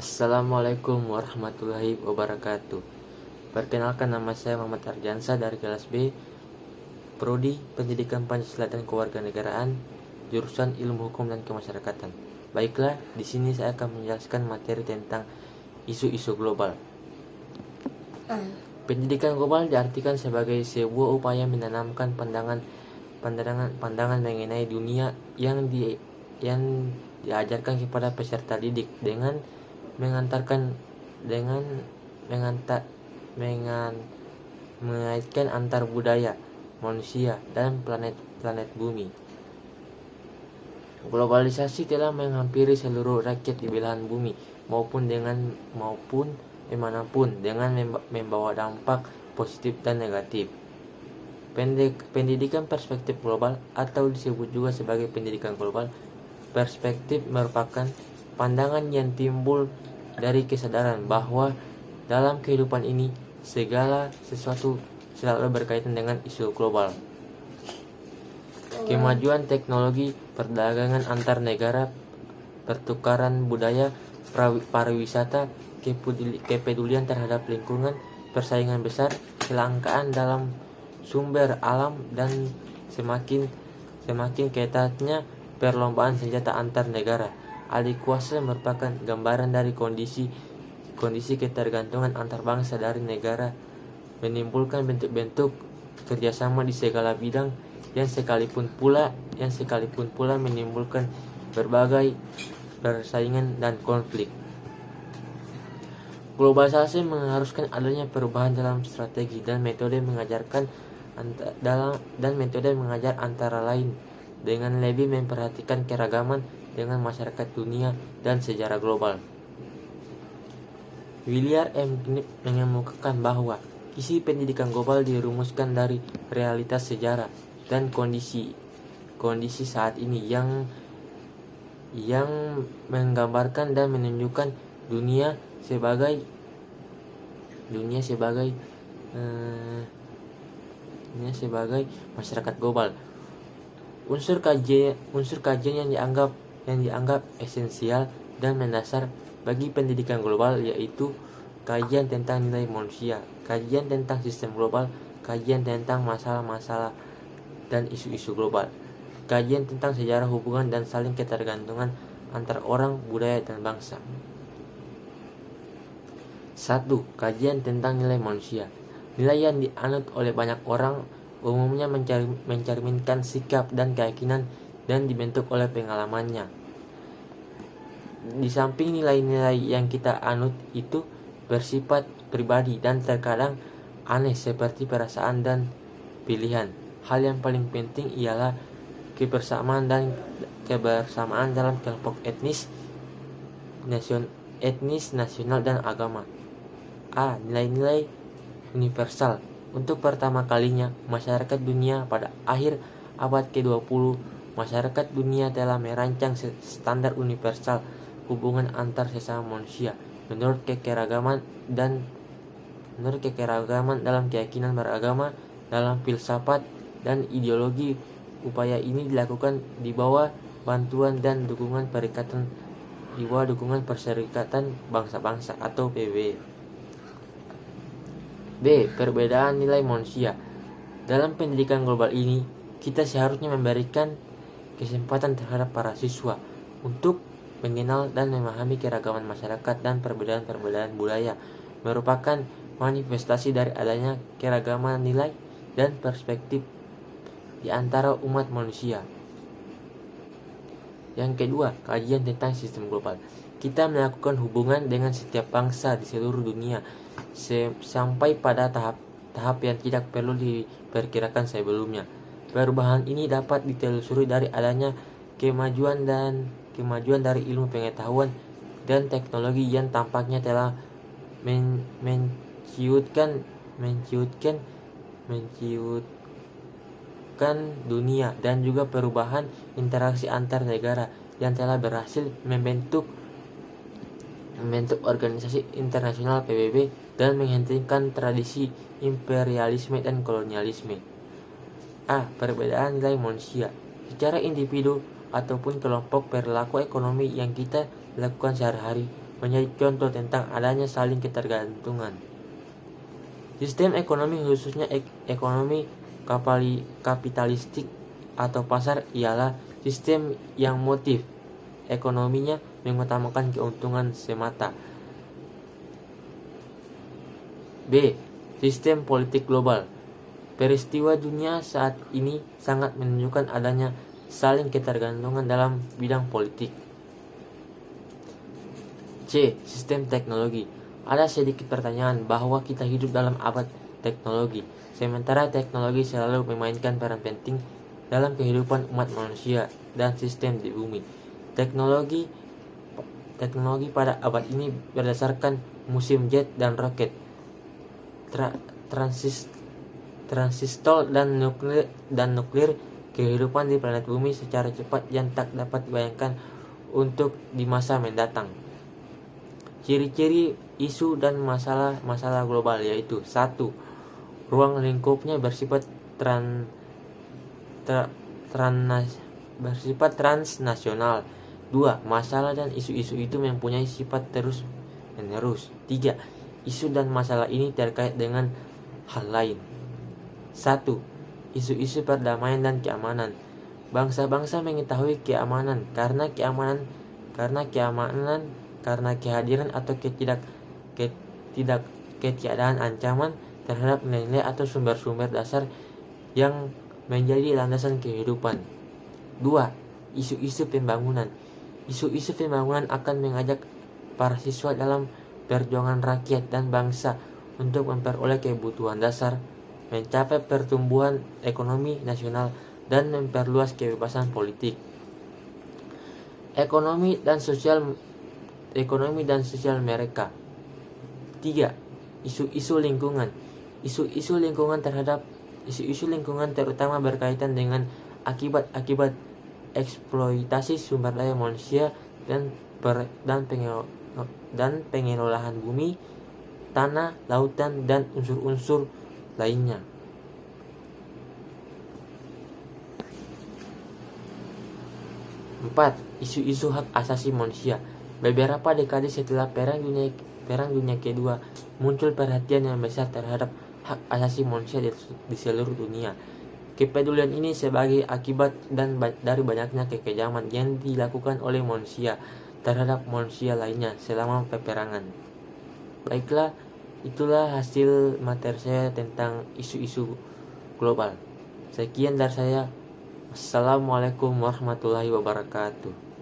Assalamualaikum warahmatullahi wabarakatuh. Perkenalkan, nama saya Muhammad Ardiansa dari kelas B, Prodi Pendidikan Pancasila dan Kewarganegaraan, jurusan Ilmu Hukum dan Kemasyarakatan. Baiklah, di sini saya akan menjelaskan materi tentang isu-isu global. Pendidikan global diartikan sebagai sebuah upaya menanamkan pandangan mengenai dunia yang diajarkan kepada peserta didik dengan mengaitkan antar budaya, manusia, dan planet bumi. Globalisasi telah menghampiri seluruh rakyat di belahan bumi maupun dimanapun dengan membawa dampak positif dan negatif. Pendidikan perspektif global atau disebut juga sebagai pendidikan global, perspektif merupakan pandangan yang timbul dari kesadaran bahwa dalam kehidupan ini segala sesuatu selalu berkaitan dengan isu global. Kemajuan teknologi, perdagangan antar negara, pertukaran budaya, pariwisata, kepedulian terhadap lingkungan, persaingan besar, kelangkaan dalam sumber alam, dan semakin ketatnya perlombaan senjata antar negara. Alih kuasa merupakan gambaran dari kondisi ketergantungan antar bangsa dari negara, menimbulkan bentuk-bentuk kerjasama di segala bidang yang sekalipun pula menimbulkan berbagai persaingan dan konflik. Globalisasi mengharuskan adanya perubahan dalam strategi dan metode mengajar antara lain dengan lebih memperhatikan keragaman dengan masyarakat dunia dan sejarah global. William M. Knight mengemukakan bahwa isi pendidikan global dirumuskan dari realitas sejarah dan kondisi saat ini yang menggambarkan dan menunjukkan dunia sebagai masyarakat global. Unsur kajian yang dianggap esensial dan mendasar bagi pendidikan global yaitu kajian tentang nilai manusia, kajian tentang sistem global, kajian tentang masalah-masalah dan isu-isu global, kajian tentang sejarah hubungan dan saling ketergantungan antar orang, budaya, dan bangsa. 1. Kajian tentang nilai manusia. Nilai yang dianut oleh banyak orang umumnya mencerminkan sikap dan keyakinan dan dibentuk oleh pengalamannya. Di samping nilai-nilai yang kita anut itu bersifat pribadi dan terkadang aneh seperti perasaan dan pilihan. Hal yang paling penting ialah kebersamaan dalam kelompok etnis, nasional, dan agama. A. Nilai-nilai universal. Untuk pertama kalinya, masyarakat dunia pada akhir abad ke-20, masyarakat dunia telah merancang standar universal hubungan antar sesama manusia menurut kekeragaman dalam keyakinan beragama, dalam filsafat dan ideologi. Upaya ini dilakukan di bawah dukungan Perserikatan Bangsa-Bangsa atau PBB. B. Perbedaan nilai manusia. Dalam pendidikan global ini, kita seharusnya memberikan kesempatan terhadap para siswa untuk mengenal dan memahami keragaman masyarakat dan perbedaan-perbedaan budaya merupakan manifestasi dari adanya keragaman nilai dan perspektif di antara umat manusia. Yang kedua, kajian tentang sistem global. Kita melakukan hubungan dengan setiap bangsa di seluruh dunia sampai pada tahap yang tidak perlu diperkirakan sebelumnya. Perubahan ini dapat ditelusuri dari adanya kemajuan dari ilmu pengetahuan dan teknologi yang tampaknya telah menciutkan dunia, dan juga perubahan interaksi antar negara yang telah berhasil membentuk organisasi internasional PBB dan menghentikan tradisi imperialisme dan kolonialisme. A. Perbedaan nilai manusia. Secara individu ataupun kelompok, perilaku ekonomi yang kita lakukan sehari-hari menjadi contoh tentang adanya saling ketergantungan. Sistem ekonomi, khususnya ekonomi kapitalistik atau pasar, ialah sistem yang motif ekonominya mengutamakan keuntungan semata. B. Sistem politik global. Peristiwa dunia saat ini sangat menunjukkan adanya saling ketergantungan dalam bidang politik. C. Sistem teknologi. Ada sedikit pertanyaan bahwa kita hidup dalam abad teknologi, sementara teknologi selalu memainkan peran penting dalam kehidupan umat manusia dan sistem di bumi. Teknologi pada abad ini berdasarkan musim jet dan roket, transistor dan nuklir, kehidupan di planet bumi secara cepat yang tak dapat dibayangkan untuk di masa mendatang. Ciri-ciri isu dan masalah global yaitu: 1. Ruang lingkupnya bersifat transnasional. 2. Masalah dan isu-isu itu mempunyai sifat terus menerus. 3. Isu dan masalah ini terkait dengan hal lain. 1. Isu-isu perdamaian dan keamanan. Bangsa-bangsa mengetahui keamanan karena kehadiran atau ketiadaan ancaman terhadap nilai atau sumber-sumber dasar yang menjadi landasan kehidupan. 2. Isu-isu pembangunan. Isu-isu pembangunan akan mengajak para siswa dalam perjuangan rakyat dan bangsa untuk memperoleh kebutuhan dasar, mencapai pertumbuhan ekonomi nasional, dan memperluas kebebasan politik. Ekonomi dan sosial mereka. 3. Isu-isu lingkungan. Isu-isu lingkungan terutama berkaitan dengan akibat eksploitasi sumber daya manusia dan pengelolaan bumi, tanah, lautan, dan unsur-unsur lainnya. 4. Isu-isu hak asasi manusia. Beberapa dekade setelah Perang Dunia Kedua, muncul perhatian yang besar terhadap hak asasi manusia di seluruh dunia. Kepedulian ini sebagai akibat dari banyaknya kekejaman yang dilakukan oleh manusia terhadap manusia lainnya selama peperangan. Baiklah, itulah hasil materi saya tentang isu-isu global. Sekian dari saya. Assalamualaikum warahmatullahi wabarakatuh.